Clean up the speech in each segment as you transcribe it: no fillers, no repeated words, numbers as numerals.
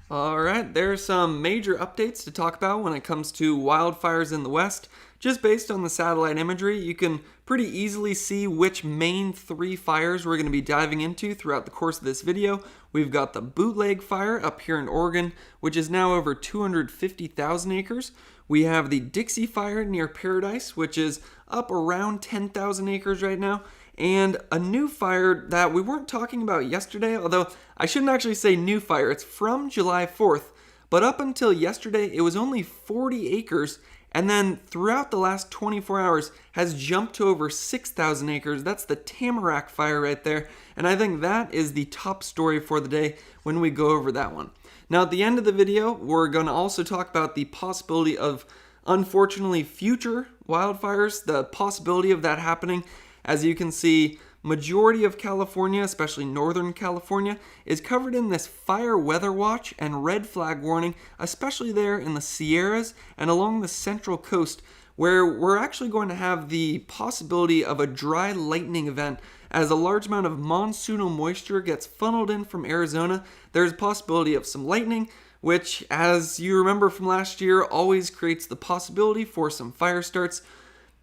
Alright, there are some major updates to talk about when it comes to wildfires in the West. Just based on the satellite imagery, you can pretty easily see which main three fires we're going to be diving into throughout the course of this video. We've got the Bootleg Fire up here in Oregon, which is now over 250,000 acres. We have the Dixie Fire near Paradise, which is up around 10,000 acres right now. And a new fire that we weren't talking about yesterday, although I shouldn't actually say new fire, it's from July 4th, but up until yesterday it was only 40 acres, and then throughout the last 24 hours has jumped to over 6,000 acres. That's the Tamarack Fire right there, and I think that is the top story for the day when we go over that one. Now at the end of the video, we're going to also talk about the possibility of, unfortunately, future wildfires, the possibility of that happening. As you can see, majority of California, especially Northern California, is covered in this fire weather watch and red flag warning, especially there in the Sierras and along the central coast, where we're actually going to have the possibility of a dry lightning event. As a large amount of monsoonal moisture gets funneled in from Arizona, there's a possibility of some lightning, which, as you remember from last year, always creates the possibility for some fire starts.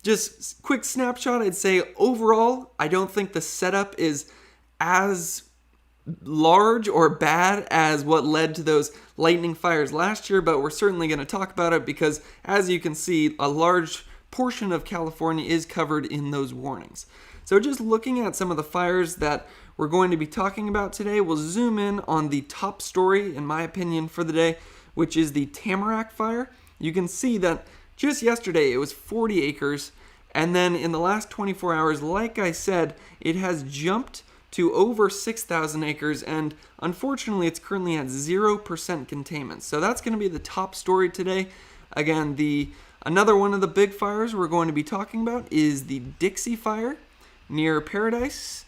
Just quick snapshot, I'd say overall, I don't think the setup is as large or bad as what led to those lightning fires last year, but we're certainly going to talk about it because, as you can see, a large portion of California is covered in those warnings. So just looking at some of the fires that we're going to be talking about today, we'll zoom in on the top story, in my opinion, for the day, which is the Tamarack Fire. You can see that just yesterday, it was 40 acres, and then in the last 24 hours, like I said, it has jumped to over 6,000 acres, and unfortunately, it's currently at 0% containment. So that's going to be the top story today. Again, another one of the big fires we're going to be talking about is the Dixie Fire near Paradise.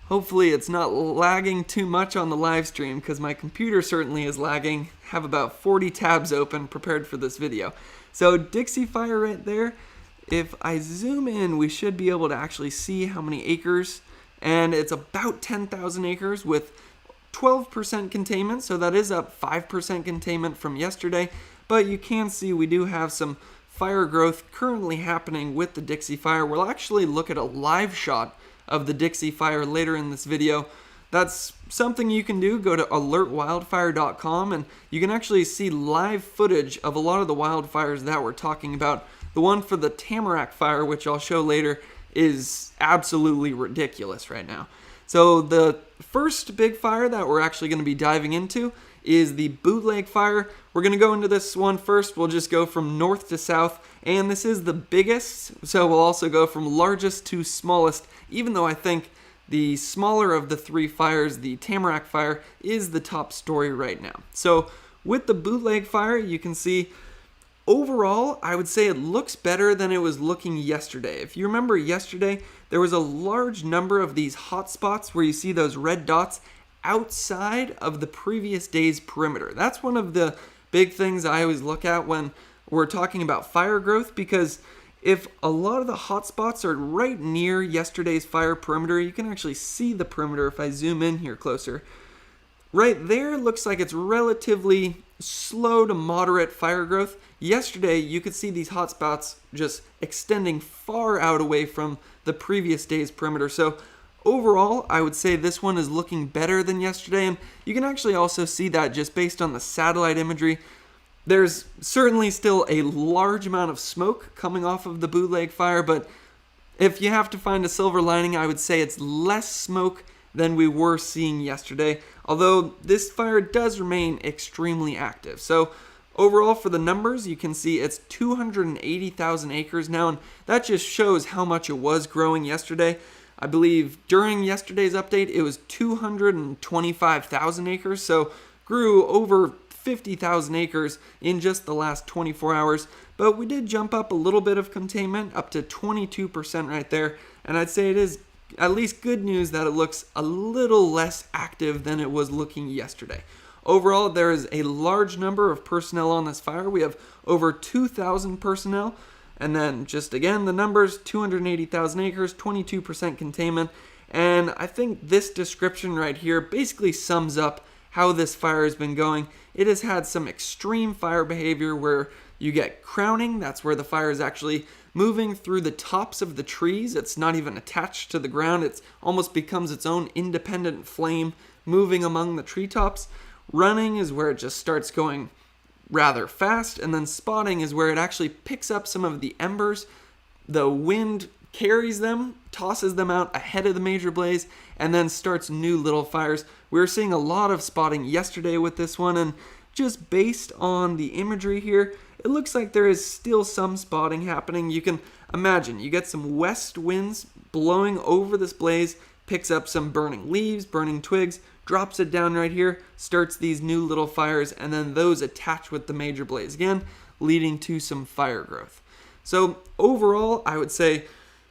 Hopefully, it's not lagging too much on the live stream, because my computer certainly is lagging. I have about 40 tabs open prepared for this video. So Dixie Fire right there, if I zoom in, we should be able to actually see how many acres, and it's about 10,000 acres with 12% containment, so that is up 5% containment from yesterday, but you can see we do have some fire growth currently happening with the Dixie Fire. We'll actually look at a live shot of the Dixie Fire later in this video. That's something you can do. Go to alertwildfire.com and you can actually see live footage of a lot of the wildfires that we're talking about. The one for the Tamarack Fire, which I'll show later, is absolutely ridiculous right now. So the first big fire that we're actually going to be diving into is the Bootleg Fire. We're going to go into this one first. We'll just go from north to south, and this is the biggest, so we'll also go from largest to smallest, even though I think the smaller of the three fires, the Tamarack Fire, is the top story right now. So with the Bootleg Fire, you can see overall, I would say it looks better than it was looking yesterday. If you remember yesterday, there was a large number of these hot spots where you see those red dots outside of the previous day's perimeter. That's one of the big things I always look at when we're talking about fire growth, because if a lot of the hot spots are right near yesterday's fire perimeter, you can actually see the perimeter if I zoom in here closer. Right there looks like it's relatively slow to moderate fire growth. Yesterday, you could see these hot spots just extending far out away from the previous day's perimeter. So overall, I would say this one is looking better than yesterday, and you can actually also see that just based on the satellite imagery. There's certainly still a large amount of smoke coming off of the Bootleg Fire, but if you have to find a silver lining, I would say it's less smoke than we were seeing yesterday, although this fire does remain extremely active. So overall, for the numbers, you can see it's 280,000 acres now, and that just shows how much it was growing yesterday. I believe during yesterday's update, it was 225,000 acres, so grew over 50,000 acres in just the last 24 hours, but we did jump up a little bit of containment, up to 22% right there, and I'd say it is at least good news that it looks a little less active than it was looking yesterday. Overall, there is a large number of personnel on this fire. We have over 2,000 personnel, and then just again, the numbers, 280,000 acres, 22% containment, and I think this description right here basically sums up how this fire has been going. It has had some extreme fire behavior where you get crowning. That's where the fire is actually moving through the tops of the trees. It's not even attached to the ground. It almost becomes its own independent flame moving among the treetops. Running is where it just starts going rather fast, and then spotting is where it actually picks up some of the embers. The wind carries them, tosses them out ahead of the major blaze, and then starts new little fires. We were seeing a lot of spotting yesterday with this one, and just based on the imagery here, it looks like there is still some spotting happening. You can imagine, you get some west winds blowing over this blaze, picks up some burning leaves, burning twigs, drops it down right here, starts these new little fires, and then those attach with the major blaze again, leading to some fire growth. So overall, I would say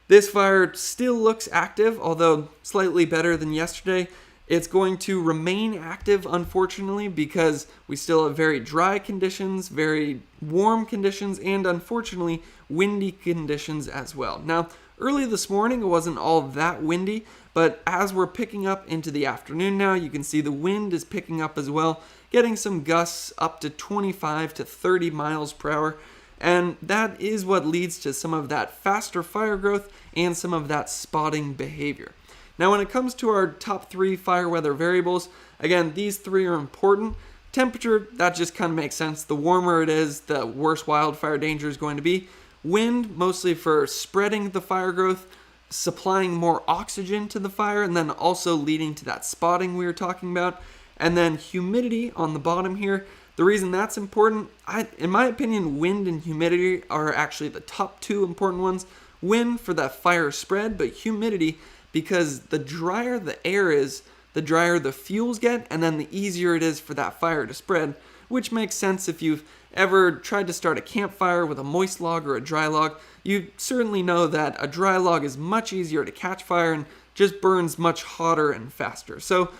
this fire still looks active, although slightly better than yesterday. It's going to remain active, unfortunately, because we still have very dry conditions, very warm conditions, and unfortunately, windy conditions as well. Now, early this morning, it wasn't all that windy, but as we're picking up into the afternoon now, you can see the wind is picking up as well, getting some gusts up to 25 to 30 miles per hour. And that is what leads to some of that faster fire growth and some of that spotting behavior. Now, when it comes to our top 3 fire weather variables, again, these 3 are important. Temperature, that just kind of makes sense. The warmer it is, the worse wildfire danger is going to be. Wind, mostly for spreading the fire growth, supplying more oxygen to the fire, and then also leading to that spotting we were talking about. And then humidity on the bottom here. The reason that's important, in my opinion, wind and humidity are actually the top 2 important ones. Wind for that fire spread, but humidity because the drier the air is, the drier the fuels get, and then the easier it is for that fire to spread, which makes sense if you've ever tried to start a campfire with a moist log or a dry log. You certainly know that a dry log is much easier to catch fire and just burns much hotter and faster. So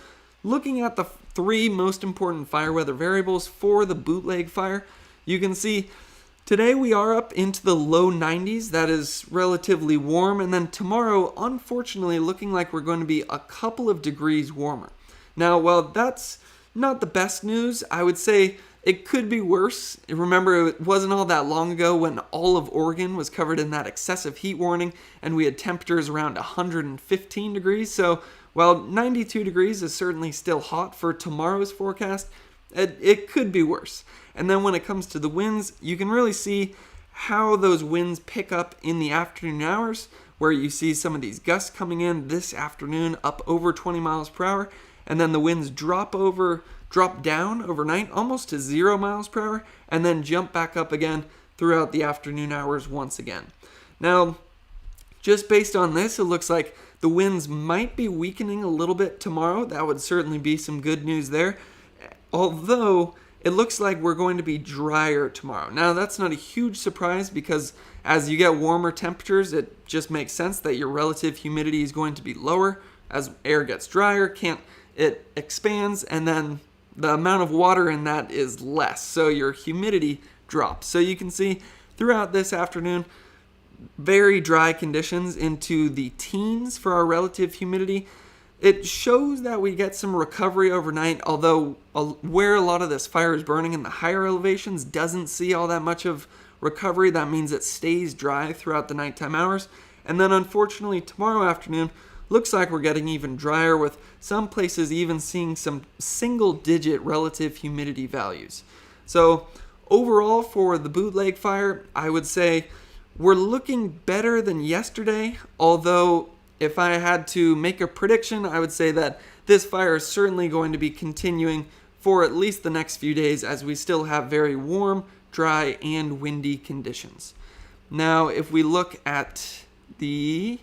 looking at the 3 most important fire weather variables for the Bootleg Fire, you can see today we are up into the low 90s. That is relatively warm. And then tomorrow, unfortunately, looking like we're going to be a couple of degrees warmer. Now, while that's not the best news, I would say it could be worse. Remember, it wasn't all that long ago when all of Oregon was covered in that excessive heat warning and we had temperatures around 115 degrees. So while 92 degrees is certainly still hot for tomorrow's forecast, it could be worse. And then when it comes to the winds, you can really see how those winds pick up in the afternoon hours, where you see some of these gusts coming in this afternoon up over 20 miles per hour, and then the winds drop down overnight almost to 0 miles per hour, and then jump back up again throughout the afternoon hours once again. Now, just based on this, it looks like the winds might be weakening a little bit tomorrow. That would certainly be some good news there. Although it looks like we're going to be drier tomorrow. Now, that's not a huge surprise because as you get warmer temperatures, it just makes sense that your relative humidity is going to be lower. As air gets drier, it expands, and then the amount of water in that is less, so your humidity drops. So you can see throughout this afternoon, very dry conditions into the teens for our relative humidity. It shows that we get some recovery overnight, although where a lot of this fire is burning in the higher elevations doesn't see all that much of recovery. That means it stays dry throughout the nighttime hours. And then unfortunately tomorrow afternoon looks like we're getting even drier, with some places even seeing some single-digit relative humidity values. So overall for the Bootleg Fire, I would say we're looking better than yesterday, although if I had to make a prediction, I would say that this fire is certainly going to be continuing for at least the next few days, as we still have very warm, dry, and windy conditions. Now, if we look at the...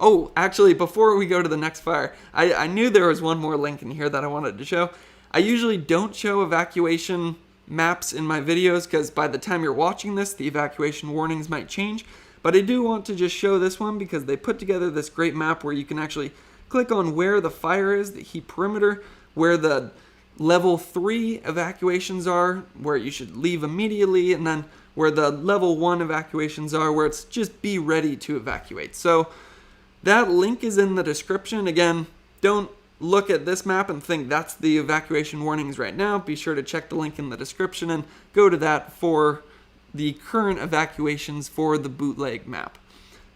Oh, actually, before we go to the next fire, I knew there was one more link in here that I wanted to show. I usually don't show evacuation maps in my videos because by the time you're watching this, the evacuation warnings might change. But I do want to just show this one because they put together this great map where you can actually click on where the fire is, the heat perimeter, where the level 3 evacuations are, where you should leave immediately, and then where the level 1 evacuations are, where it's just be ready to evacuate. So that link is in the description. Again, don't look at this map and think that's the evacuation warnings right now, be sure to check the link in the description and go to that for the current evacuations for the Bootleg map.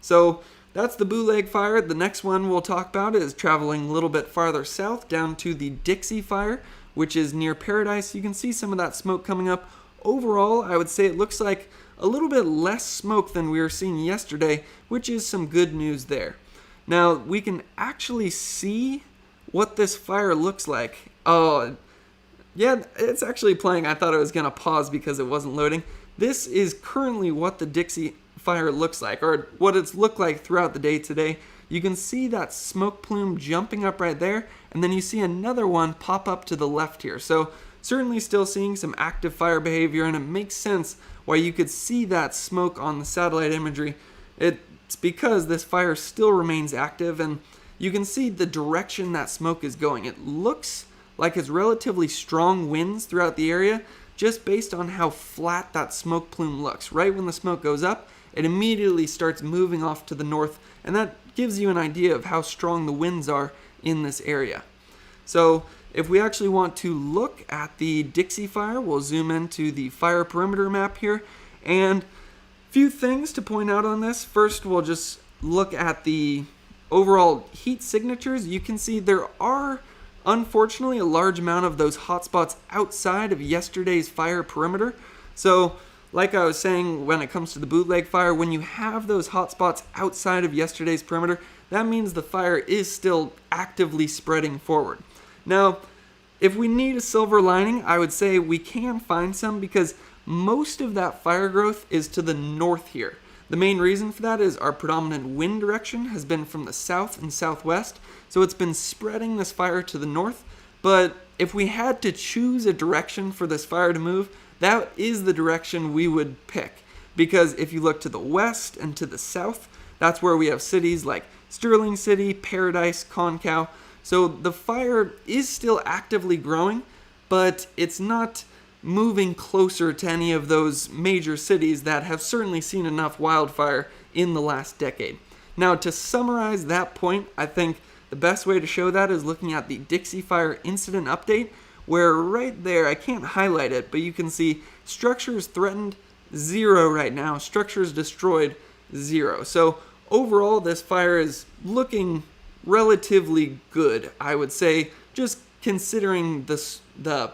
So that's the Bootleg Fire. The next one we'll talk about is traveling a little bit farther south down to the Dixie Fire, which is near Paradise. You can see some of that smoke coming up. Overall, I would say it looks like a little bit less smoke than we were seeing yesterday, which is some good news there. Now, we can actually see what this fire looks like. Oh, yeah, it's actually playing. I thought it was going to pause because it wasn't loading. This is currently what the Dixie Fire looks like, or what it's looked like throughout the day today. You can see that smoke plume jumping up right there, and then you see another one pop up to the left here. So certainly still seeing some active fire behavior, and it makes sense why you could see that smoke on the satellite imagery. It's because this fire still remains active, and you can see the direction that smoke is going. It looks like it's relatively strong winds throughout the area, just based on how flat that smoke plume looks. Right when the smoke goes up, it immediately starts moving off to the north, and that gives you an idea of how strong the winds are in this area. So if we actually want to look at the Dixie Fire, we'll zoom into the fire perimeter map here, and a few things to point out on this. First, we'll just look at the overall heat signatures. You can see there are unfortunately a large amount of those hotspots outside of yesterday's fire perimeter. So like I was saying, when it comes to the Bootleg Fire, when you have those hotspots outside of yesterday's perimeter, that means the fire is still actively spreading forward. Now, if we need a silver lining, I would say we can find some, because most of that fire growth is to the north here. The main reason for that is our predominant wind direction has been from the south and southwest, so it's been spreading this fire to the north. But if we had to choose a direction for this fire to move, that is the direction we would pick. Because if you look to the west and to the south, that's where we have cities like Sterling City, Paradise, Concow. So the fire is still actively growing, but it's not moving closer to any of those major cities that have certainly seen enough wildfire in the last decade. Now, to summarize that point, I think the best way to show that is looking at the Dixie Fire incident update, where right there, I can't highlight it, but you can see structures threatened, 0 right now, structures destroyed, 0. So overall, this fire is looking relatively good, I would say, just considering the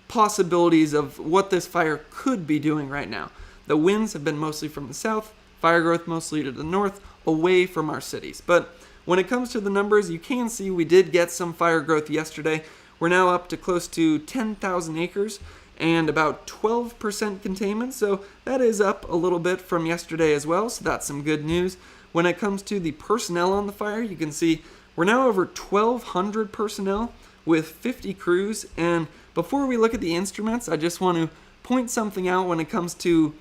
possibilities of what this fire could be doing right now. The winds have been mostly from the south, fire growth mostly to the north, away from our cities. But when it comes to the numbers, you can see we did get some fire growth yesterday. We're now up to close to 10,000 acres and about 12% containment, so that is up a little bit from yesterday as well, so that's some good news. When it comes to the personnel on the fire, you can see we're now over 1,200 personnel with 50 crews. And before we look at the instruments, I just want to point something out when it comes to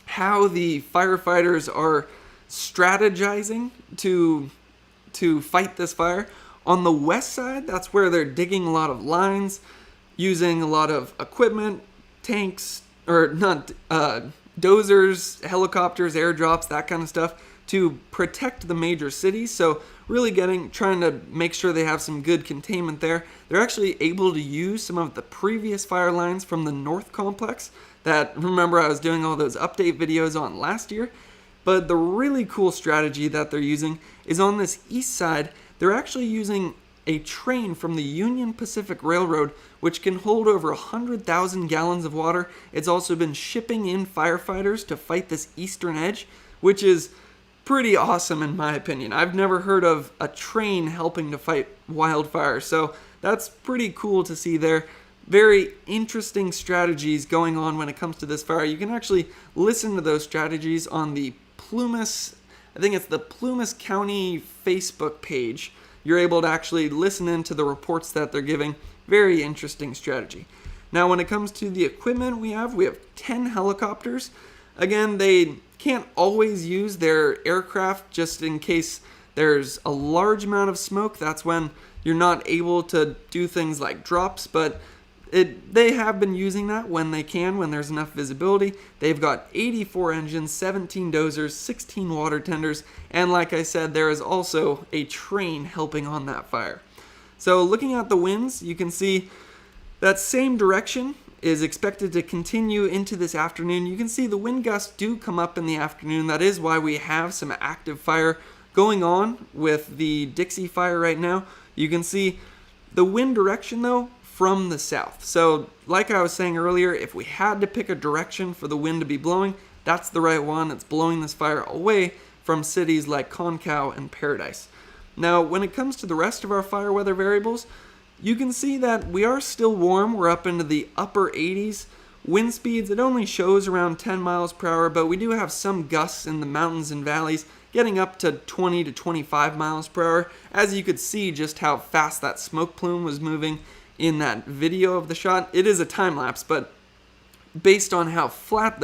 how the firefighters are strategizing to fight this fire. On the west side, that's where they're digging a lot of lines, using a lot of equipment, tanks, or not, dozers, helicopters, airdrops, that kind of stuff, to protect the major cities. So really trying to make sure they have some good containment there. They're actually able to use some of the previous fire lines from the North Complex that, remember, I was doing all those update videos on last year. But the really cool strategy that they're using is on this east side, they're actually using a train from the Union Pacific Railroad, which can hold over 100,000 gallons of water. It's also been shipping in firefighters to fight this eastern edge, which is pretty awesome in my opinion. I've never heard of a train helping to fight wildfire, so that's pretty cool to see there. Very interesting strategies going on when it comes to this fire. You can actually listen to those strategies on the Plumas, I think it's the Plumas County Facebook page. You're able to actually listen into the reports that they're giving. Very interesting strategy. Now, when it comes to the equipment we have 10 helicopters. Again, they can't always use their aircraft just in case there's a large amount of smoke. That's when you're not able to do things like drops, but they have been using that when they can, when there's enough visibility. They've got 84 engines, 17 dozers, 16 water tenders, and like I said, there is also a train helping on that fire. So looking at the winds, you can see that same direction is expected to continue into this afternoon. You can see the wind gusts do come up in the afternoon. That is why we have some active fire going on with the Dixie Fire right now. You can see the wind direction though from the south. So like I was saying earlier, if we had to pick a direction for the wind to be blowing, that's the right one. It's blowing this fire away from cities like Concow and Paradise. Now, when it comes to the rest of our fire weather variables, you can see that we are still warm. We're up into the upper 80s. Wind speeds, it only shows around 10 miles per hour, but we do have some gusts in the mountains and valleys getting up to 20 to 25 miles per hour. As you could see just how fast that smoke plume was moving in that video of the shot. It is a time lapse, but based on how flat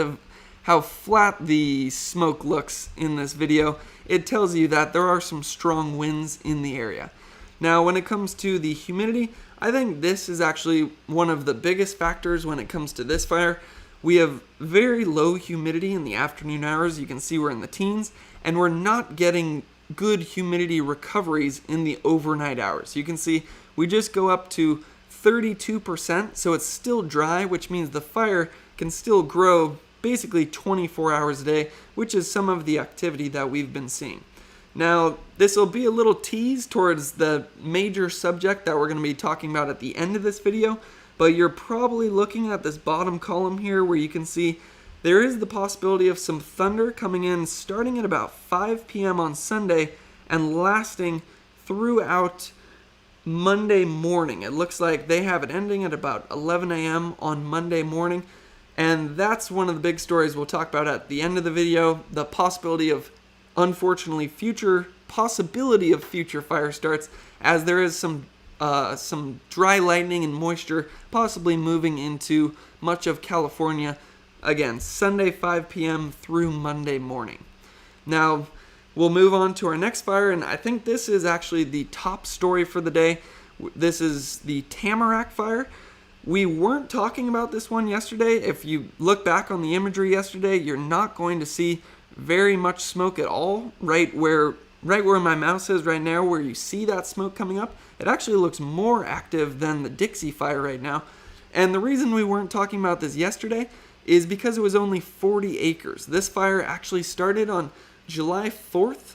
the smoke looks in this video, it tells you that there are some strong winds in the area. Now, when it comes to the humidity, I think this is actually one of the biggest factors when it comes to this fire. We have very low humidity in the afternoon hours. You can see we're in the teens, and we're not getting good humidity recoveries in the overnight hours. You can see we just go up to 32%, so it's still dry, which means the fire can still grow basically 24 hours a day, which is some of the activity that we've been seeing. Now, this will be a little tease towards the major subject that we're going to be talking about at the end of this video, but you're probably looking at this bottom column here where you can see there is the possibility of some thunder coming in starting at about 5 p.m. on Sunday and lasting throughout Monday morning. It looks like they have it ending at about 11 a.m. on Monday morning, and that's one of the big stories we'll talk about at the end of the video, the possibility of future fire starts, as there is some dry lightning and moisture possibly moving into much of California, again, Sunday 5 p.m. through Monday morning. Now, we'll move on to our next fire, and I think this is actually the top story for the day. This is the Tamarack Fire. We weren't talking about this one yesterday. If you look back on the imagery yesterday, you're not going to see very much smoke at all. Right where my mouse is right now, where you see that smoke coming up, it actually looks more active than the Dixie Fire right now. And the reason we weren't talking about this yesterday is because it was only 40 acres. This fire actually started on July 4th.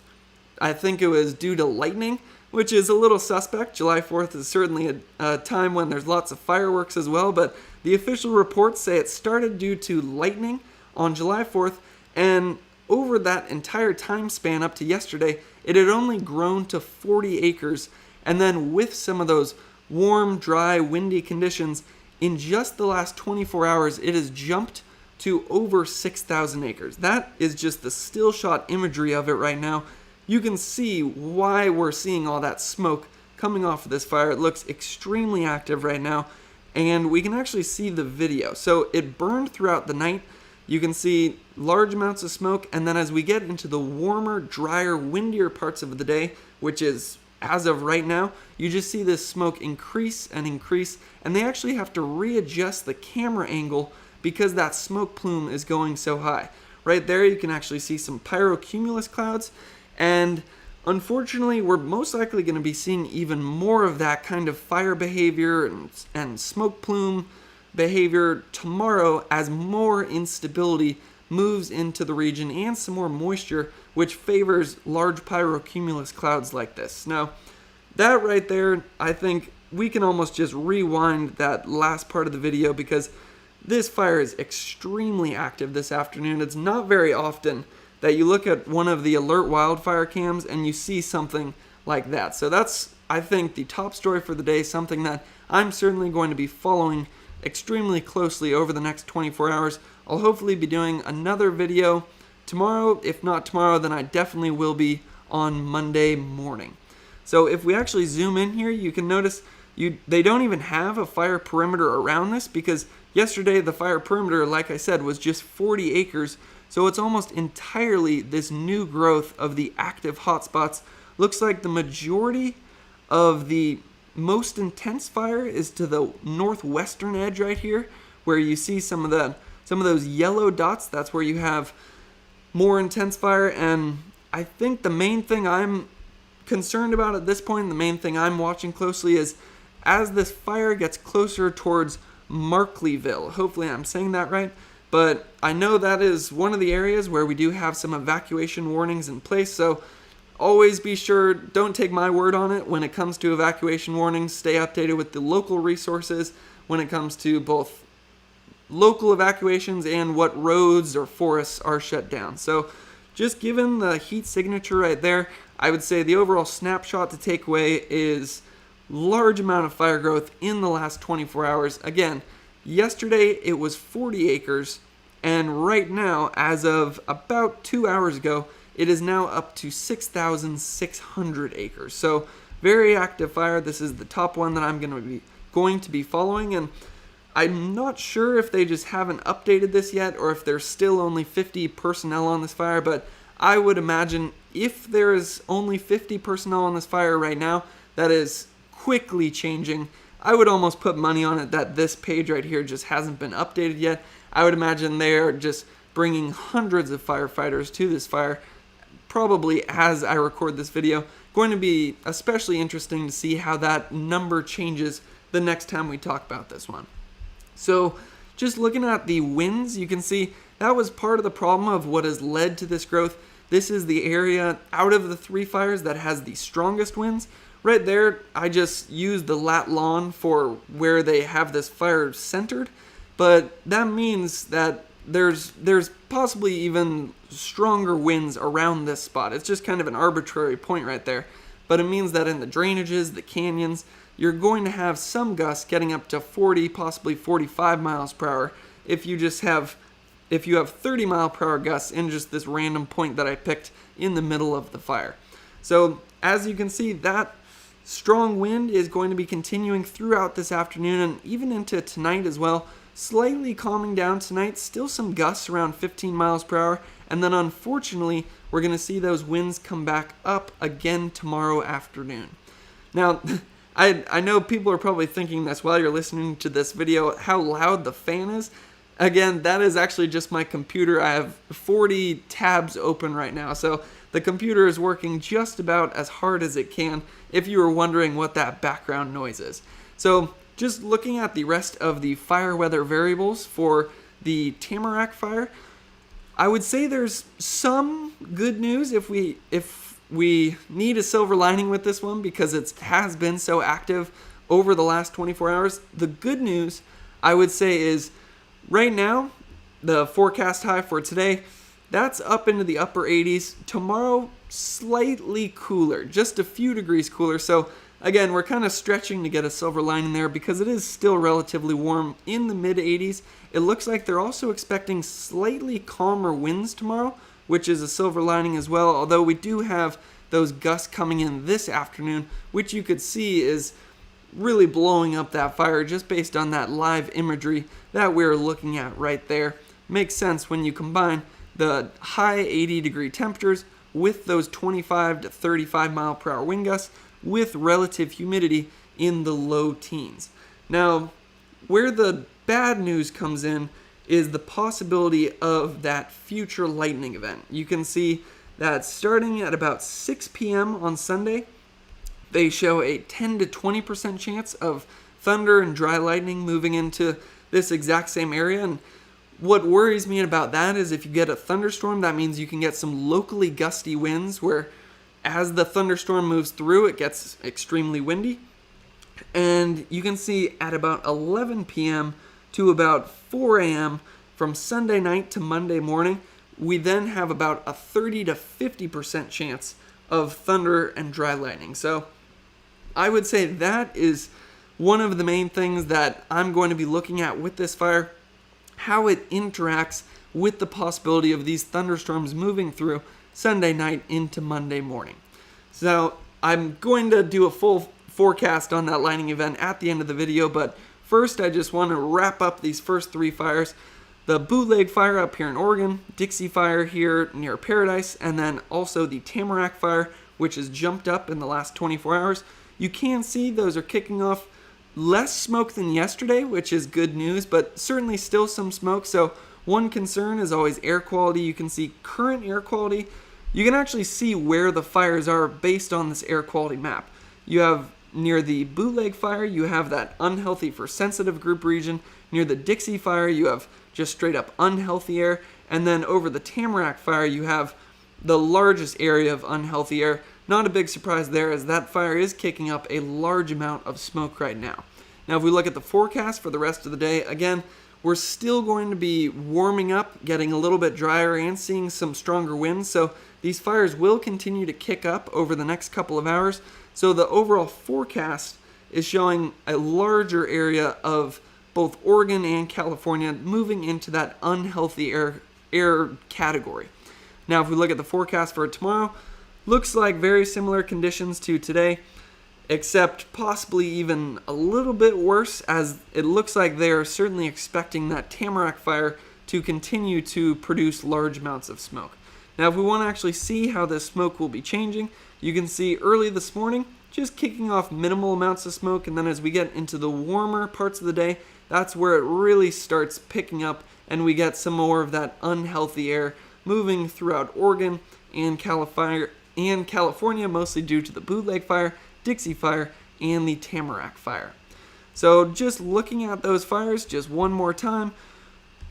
I think it was due to lightning, which is a little suspect. July 4th is certainly a time when there's lots of fireworks as well, but the official reports say it started due to lightning on July 4th, and over that entire time span up to yesterday, it had only grown to 40 acres, and then with some of those warm, dry, windy conditions, in just the last 24 hours, it has jumped to over 6,000 acres. That is just the still shot imagery of it right now. You can see why we're seeing all that smoke coming off of this fire. It looks extremely active right now, and we can actually see the video. So it burned throughout the night. You can see large amounts of smoke, and then as we get into the warmer, drier, windier parts of the day, which is as of right now, you just see this smoke increase and increase, and they actually have to readjust the camera angle because that smoke plume is going so high. Right there you can actually see some pyrocumulus clouds, and unfortunately we're most likely going to be seeing even more of that kind of fire behavior and smoke plume behavior tomorrow as more instability moves into the region and some more moisture, which favors large pyrocumulus clouds like this. Now, that right there, I think we can almost just rewind that last part of the video because this fire is extremely active this afternoon. It's not very often that you look at one of the alert wildfire cams and you see something like that. So that's, I think, the top story for the day, something that I'm certainly going to be following extremely closely over the next 24 hours. I'll hopefully be doing another video tomorrow. If not tomorrow, then I definitely will be on Monday morning. So if we actually zoom in here, you can notice they don't even have a fire perimeter around this because yesterday the fire perimeter, like I said, was just 40 acres. So it's almost entirely this new growth of the active hotspots. Looks like the majority of the most intense fire is to the northwestern edge right here, where you see some of those yellow dots. That's where you have more intense fire. And I think the main thing I'm concerned about at this point, the main thing I'm watching closely is as this fire gets closer towards Markleyville. Hopefully I'm saying that right, but I know that is one of the areas where we do have some evacuation warnings in place, so always be sure, don't take my word on it when it comes to evacuation warnings. Stay updated with the local resources when it comes to both local evacuations and what roads or forests are shut down. So just given the heat signature right there, I would say the overall snapshot to take away is large amount of fire growth in the last 24 hours. Again, yesterday it was 40 acres, and right now, as of about 2 hours ago, it is now up to 6,600 acres. So very active fire. This is the top one that I'm going to be following, and I'm not sure if they just haven't updated this yet or if there's still only 50 personnel on this fire, but I would imagine if there is only 50 personnel on this fire right now, that is quickly changing. I would almost put money on it that this page right here just hasn't been updated yet. I would imagine they're just bringing hundreds of firefighters to this fire, probably as I record this video. Going to be especially interesting to see how that number changes the next time we talk about this one. So just looking at the winds, you can see that was part of the problem of what has led to this growth. This is the area out of the 3 fires that has the strongest winds. Right there, I just used the lat lawn for where they have this fire centered, but that means that there's possibly even stronger winds around this spot. It's just kind of an arbitrary point right there, but it means that in the drainages, the canyons, you're going to have some gusts getting up to 40, possibly 45 miles per hour if you have 30 mile per hour gusts in just this random point that I picked in the middle of the fire. So as you can see, that strong wind is going to be continuing throughout this afternoon and even into tonight as well. Slightly calming down tonight, still some gusts around 15 miles per hour, and then unfortunately we're going to see those winds come back up again tomorrow afternoon. Now, I know people are probably thinking this while you're listening to this video, how loud the fan is. Again, that is actually just my computer. I have 40 tabs open right now, so the computer is working just about as hard as it can, if you were wondering what that background noise is. So just looking at the rest of the fire weather variables for the Tamarack Fire, I would say there's some good news if we need a silver lining with this one because it has been so active over the last 24 hours. The good news, I would say, is right now, the forecast high for today, that's up into the upper 80s. Tomorrow, slightly cooler, just a few degrees cooler. So again, we're kind of stretching to get a silver lining there because it is still relatively warm in the mid 80s. It looks like they're also expecting slightly calmer winds tomorrow, which is a silver lining as well, although we do have those gusts coming in this afternoon, which you could see is really blowing up that fire just based on that live imagery that we're looking at right there. Makes sense when you combine the high 80-degree temperatures with those 25 to 35 mile per hour wind gusts with relative humidity in the low teens. Now, where the bad news comes in is the possibility of that future lightning event. You can see that starting at about 6 p.m. on Sunday, they show a 10 to 20% chance of thunder and dry lightning moving into this exact same area. And what worries me about that is if you get a thunderstorm, that means you can get some locally gusty winds where as the thunderstorm moves through, it gets extremely windy. And you can see at about 11 p.m. to about 4 a.m. from Sunday night to Monday morning, we then have about a 30 to 50% chance of thunder and dry lightning. So I would say that is one of the main things that I'm going to be looking at with this fire, how it interacts with the possibility of these thunderstorms moving through Sunday night into Monday morning. So I'm going to do a full forecast on that lightning event at the end of the video, but first I just want to wrap up these first 3 fires. The Bootleg Fire up here in Oregon, Dixie Fire here near Paradise, and then also the Tamarack Fire, which has jumped up in the last 24 hours. You can see those are kicking off less smoke than yesterday, which is good news, but certainly still some smoke. So one concern is always air quality. You can see current air quality you can actually see where the fires are based on this air quality map. You have near the Bootleg Fire, you have that unhealthy for sensitive group region. Near the Dixie Fire, you have just straight up unhealthy air. And then over the Tamarack Fire, you have the largest area of unhealthy air. Not a big surprise there, as that fire is kicking up a large amount of smoke right now. Now, if we look at the forecast for the rest of the day, again, we're still going to be warming up, getting a little bit drier, and seeing some stronger winds. So these fires will continue to kick up over the next couple of hours. So the overall forecast is showing a larger area of both Oregon and California moving into that unhealthy air category. Now, if we look at the forecast for tomorrow, looks like very similar conditions to today, except possibly even a little bit worse, as it looks like they are certainly expecting that Tamarack Fire to continue to produce large amounts of smoke. Now, if we want to actually see how this smoke will be changing, you can see early this morning, just kicking off minimal amounts of smoke, and then as we get into the warmer parts of the day, that's where it really starts picking up, and we get some more of that unhealthy air moving throughout Oregon and California, mostly due to the Bootleg Fire, Dixie Fire, and the Tamarack Fire. So just looking at those fires just one more time,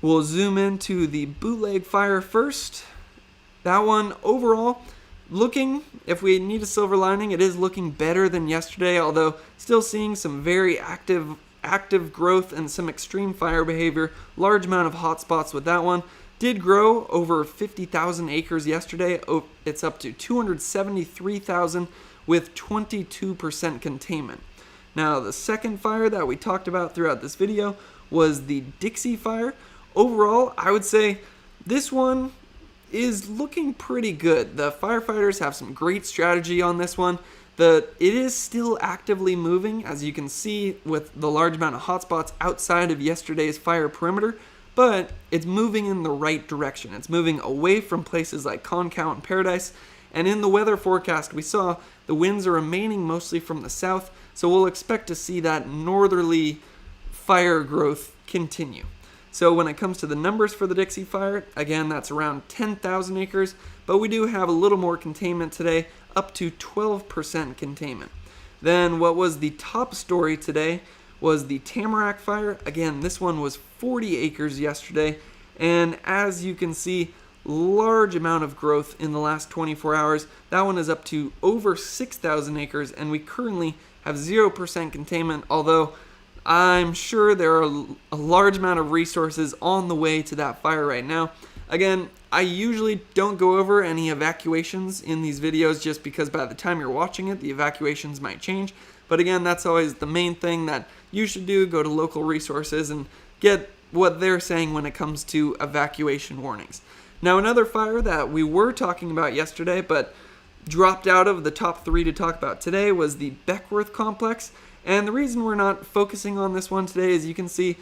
we'll zoom into the Bootleg Fire first. That one overall looking, if we need a silver lining, it is looking better than yesterday, although still seeing some very active growth and some extreme fire behavior. Large amount of hot spots with that one. Did grow over 50,000 acres yesterday. It's up to 273,000 with 22% containment. Now, the second fire that we talked about throughout this video was the Dixie Fire. Overall, I would say this one is looking pretty good. The firefighters have some great strategy on this one. It is still actively moving, as you can see with the large amount of hotspots outside of yesterday's fire perimeter, but it's moving in the right direction. It's moving away from places like Concow and Paradise, and in the weather forecast we saw the winds are remaining mostly from the south, so we'll expect to see that northerly fire growth continue. So when it comes to the numbers for the Dixie Fire, again, that's around 10,000 acres, but we do have a little more containment today, up to 12% containment. Then what was the top story today was the Tamarack Fire. Again, this one was 40 acres yesterday, and as you can see, large amount of growth in the last 24 hours. That one is up to over 6,000 acres, and we currently have 0% containment, although I'm sure there are a large amount of resources on the way to that fire right now. Again, I usually don't go over any evacuations in these videos just because by the time you're watching it, the evacuations might change. But again, that's always the main thing that you should do, go to local resources and get what they're saying when it comes to evacuation warnings. Now, another fire that we were talking about yesterday but dropped out of the top 3 to talk about today was the Beckwourth Complex. And the reason we're not focusing on this one today is you can see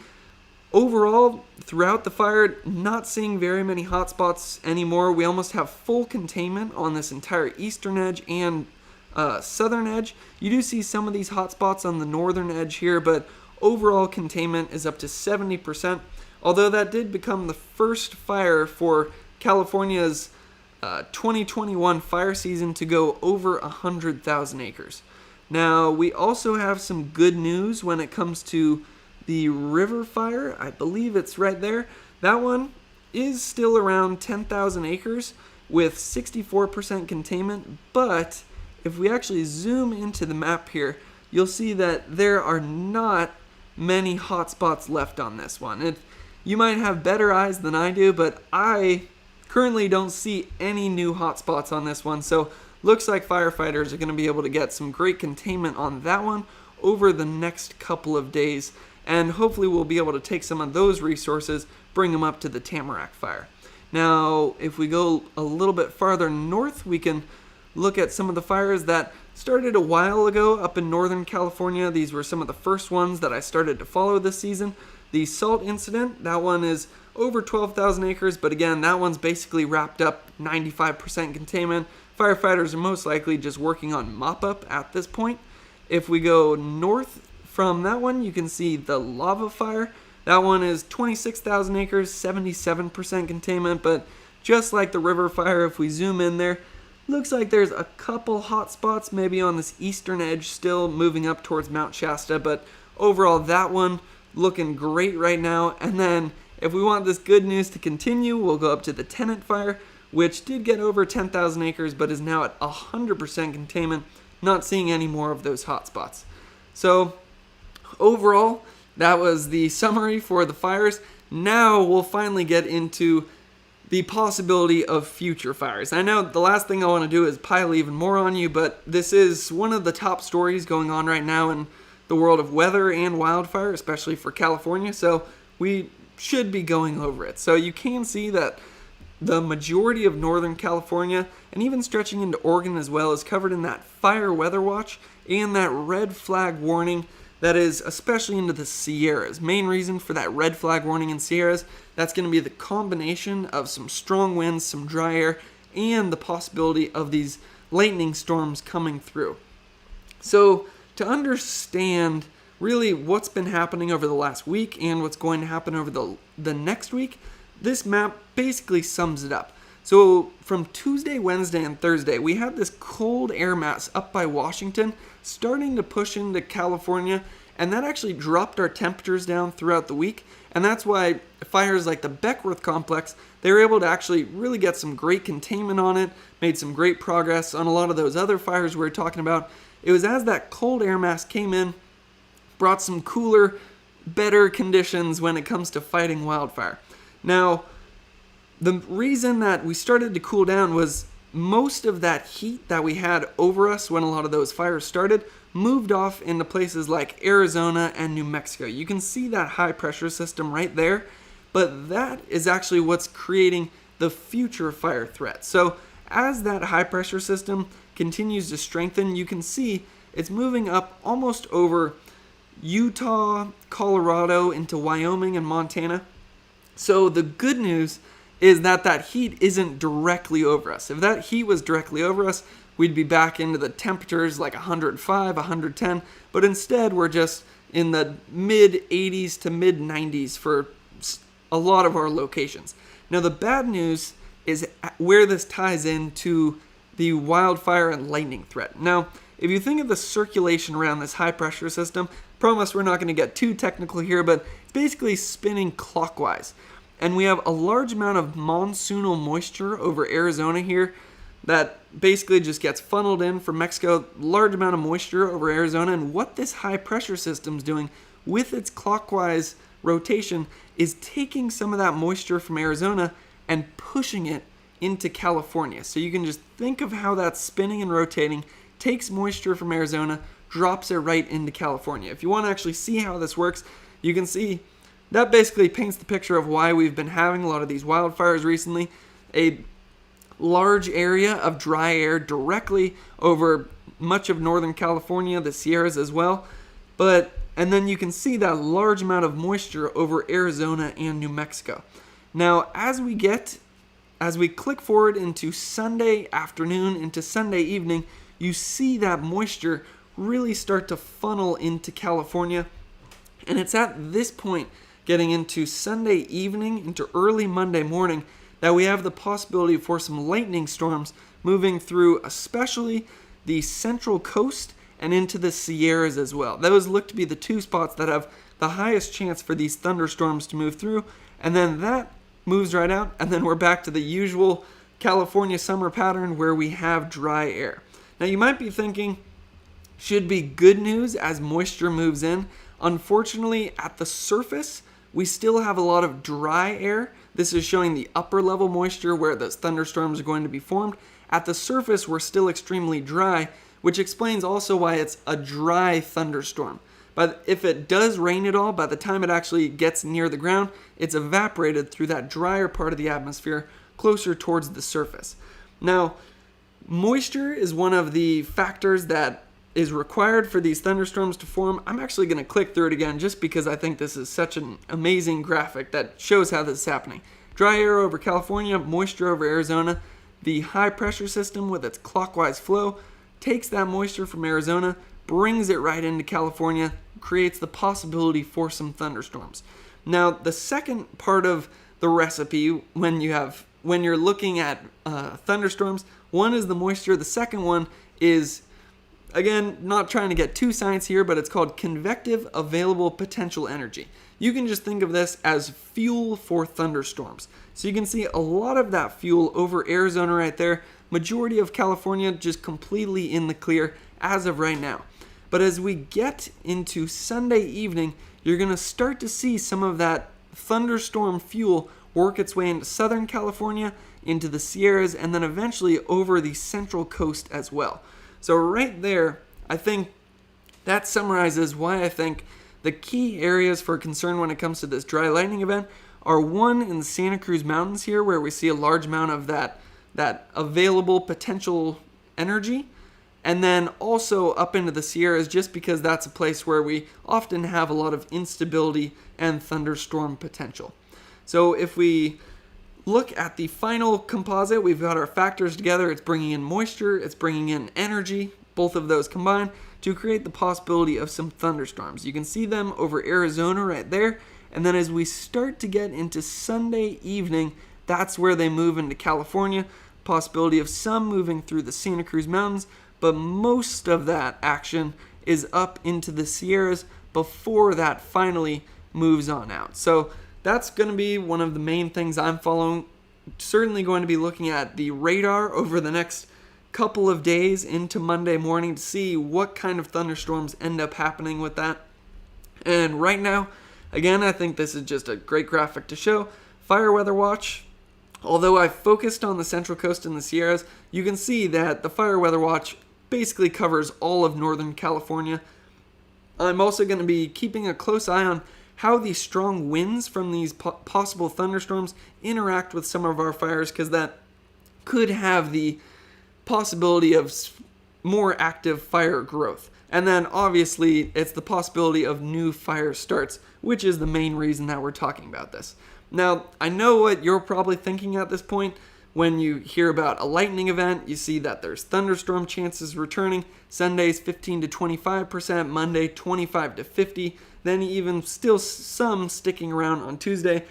overall throughout the fire, not seeing very many hotspots anymore. We almost have full containment on this entire eastern edge and southern edge. You do see some of these hotspots on the northern edge here, but overall containment is up to 70%, although that did become the first fire for California's 2021 fire season to go over 100,000 acres. Now, we also have some good news when it comes to the River Fire. I believe it's right there. That one is still around 10,000 acres with 64% containment, but if we actually zoom into the map here, you'll see that there are not many hotspots left on this one. You might have better eyes than I do, but I currently don't see any new hotspots on this one, so looks like firefighters are going to be able to get some great containment on that one over the next couple of days, and hopefully we'll be able to take some of those resources, bring them up to the Tamarack Fire. Now, if we go a little bit farther north, we can look at some of the fires that started a while ago up in Northern California. These were some of the first ones that I started to follow this season. The Salt Incident, that one is over 12,000 acres, but again, that one's basically wrapped up 95% containment. Firefighters are most likely just working on mop-up at this point. If we go north from that one, you can see the Lava Fire. That one is 26,000 acres, 77% containment, but just like the river fire. If we zoom in there, looks like there's a couple hot spots maybe on this eastern edge still moving up towards Mount Shasta, but overall that one looking great right now. And then if we want this good news to continue, we'll go up to the Tennant Fire, which did get over 10,000 acres but is now at 100% containment, not seeing any more of those hot spots. So overall, that was the summary for the fires. Now we'll finally get into the possibility of future fires. I know the last thing I want to do is pile even more on you, but this is one of the top stories going on right now in the world of weather and wildfire, especially for California, so we should be going over it. So you can see that the majority of Northern California, and even stretching into Oregon as well, is covered in that fire weather watch and that red flag warning that is especially into the Sierras. Main reason for that red flag warning in Sierras, that's going to be the combination of some strong winds, some dry air, and the possibility of these lightning storms coming through. So to understand really what's been happening over the last week and what's going to happen over the next week, this map basically sums it up. So from Tuesday, Wednesday, and Thursday, we had this cold air mass up by Washington starting to push into California, and that actually dropped our temperatures down throughout the week. And that's why fires like the Beckwourth Complex, they were able to actually really get some great containment on it, made some great progress on a lot of those other fires we were talking about. It was as that cold air mass came in, brought some cooler, better conditions when it comes to fighting wildfire. Now, the reason that we started to cool down was most of that heat that we had over us when a lot of those fires started moved off into places like Arizona and New Mexico. You can see that high pressure system right there, but that is actually what's creating the future fire threat. So as that high pressure system continues to strengthen, you can see it's moving up almost over Utah, Colorado, into Wyoming and Montana. So the good news is that that heat isn't directly over us. If that heat was directly over us, we'd be back into the temperatures like 105, 110, but instead we're just in the mid 80s to mid 90s for a lot of our locations. Now the bad news is where this ties into the wildfire and lightning threat. Now, if you think of the circulation around this high pressure system, promise we're not going to get too technical here, but it's basically spinning clockwise. And we have a large amount of monsoonal moisture over Arizona here that basically just gets funneled in from Mexico, large amount of moisture over Arizona. And what this high pressure system is doing with its clockwise rotation is taking some of that moisture from Arizona and pushing it into California. So you can just think of how that's spinning and rotating, takes moisture from Arizona, drops it right into California. If you want to actually see how this works, you can see that basically paints the picture of why we've been having a lot of these wildfires recently. A large area of dry air directly over much of Northern California, the Sierras as well. And then you can see that large amount of moisture over Arizona and New Mexico. Now, as we click forward into Sunday afternoon, into Sunday evening, you see that moisture really start to funnel into California. And it's at this point, getting into Sunday evening, into early Monday morning, that we have the possibility for some lightning storms moving through especially the central coast and into the Sierras as well. Those look to be the two spots that have the highest chance for these thunderstorms to move through, and then that moves right out, and then we're back to the usual California summer pattern where we have dry air. Now you might be thinking, should be good news as moisture moves in. Unfortunately, at the surface, we still have a lot of dry air. This is showing the upper level moisture where those thunderstorms are going to be formed. At the surface, we're still extremely dry, which explains also why it's a dry thunderstorm. But if it does rain at all, by the time it actually gets near the ground, it's evaporated through that drier part of the atmosphere closer towards the surface. Now, moisture is one of the factors that is required for these thunderstorms to form. I'm actually going to click through it again just because I think this is such an amazing graphic that shows how this is happening. Dry air over California, moisture over Arizona. The high pressure system with its clockwise flow takes that moisture from Arizona, brings it right into California, creates the possibility for some thunderstorms. Now, the second part of the recipe when you have when you're looking at thunderstorms. One is the moisture. The second one is, again, not trying to get too science here, but it's called convective available potential energy. You can just think of this as fuel for thunderstorms. So you can see a lot of that fuel over Arizona right there. Majority of California just completely in the clear as of right now. But as we get into Sunday evening, you're going to start to see some of that thunderstorm fuel work its way into Southern California, into the Sierras, and then eventually over the Central Coast as well. So right there, I think that summarizes why I think the key areas for concern when it comes to this dry lightning event are, one, in the Santa Cruz Mountains here, where we see a large amount of that available potential energy, and then also up into the Sierras, just because that's a place where we often have a lot of instability and thunderstorm potential. So if we look at the final composite, we've got our factors together. It's bringing in moisture, it's bringing in energy, both of those combined to create the possibility of some thunderstorms. You can see them over Arizona right there, and then as we start to get into Sunday evening, that's where they move into California. Possibility of some moving through the Santa Cruz Mountains, but most of that action is up into the Sierras before that finally moves on out. So that's going to be one of the main things I'm following. Certainly going to be looking at the radar over the next couple of days into Monday morning to see what kind of thunderstorms end up happening with that. And right now, again, I think this is just a great graphic to show. Fire weather watch. Although I focused on the Central Coast and the Sierras, you can see that the fire weather watch basically covers all of Northern California. I'm also going to be keeping a close eye on how the strong winds from these possible thunderstorms interact with some of our fires, because that could have the possibility of more active fire growth. And then obviously it's the possibility of new fire starts, which is the main reason that we're talking about this. Now, I know what you're probably thinking at this point. When you hear about a lightning event, you see that there's thunderstorm chances returning. Sunday's 15 to 25%, Monday 25 to 50, then even still some sticking around on Tuesday.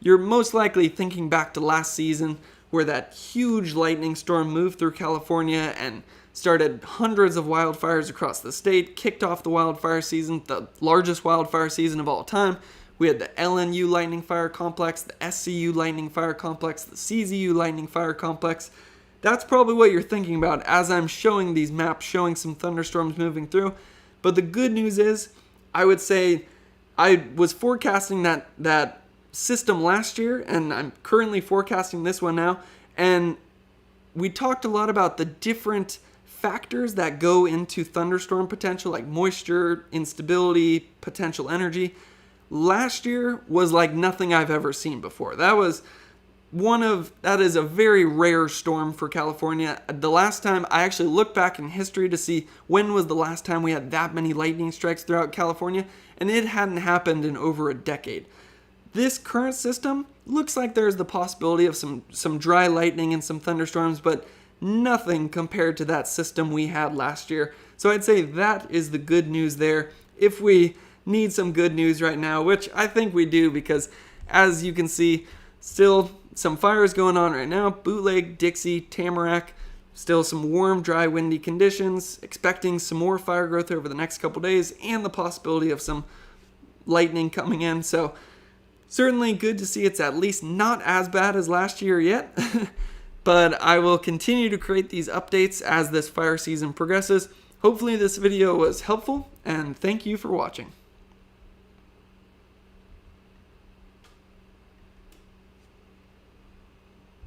You're most likely thinking back to last season, where that huge lightning storm moved through California and started hundreds of wildfires across the state, kicked off the wildfire season, the largest wildfire season of all time. We had the LNU Lightning Fire Complex, the SCU Lightning Fire Complex, the CZU Lightning Fire Complex. That's probably what you're thinking about as I'm showing these maps, showing some thunderstorms moving through. But the good news is, I would say I was forecasting that system last year, and I'm currently forecasting this one now. And we talked a lot about the different factors that go into thunderstorm potential, like moisture, instability, potential energy. Last year was like nothing I've ever seen before. That is a very rare storm for California. The last time, I actually looked back in history to see when was the last time we had that many lightning strikes throughout California, and it hadn't happened in over a decade. This current system looks like there's the possibility of some dry lightning and some thunderstorms, but nothing compared to that system we had last year. So I'd say that is the good news there. If we need some good news right now, which I think we do, because as you can see, still some fires going on right now. Bootleg, Dixie, Tamarack, still some warm, dry, windy conditions, expecting some more fire growth over the next couple days, and the possibility of some lightning coming in. So certainly good to see it's at least not as bad as last year yet. But I will continue to create these updates as this fire season progresses. Hopefully this video was helpful, and thank you for watching.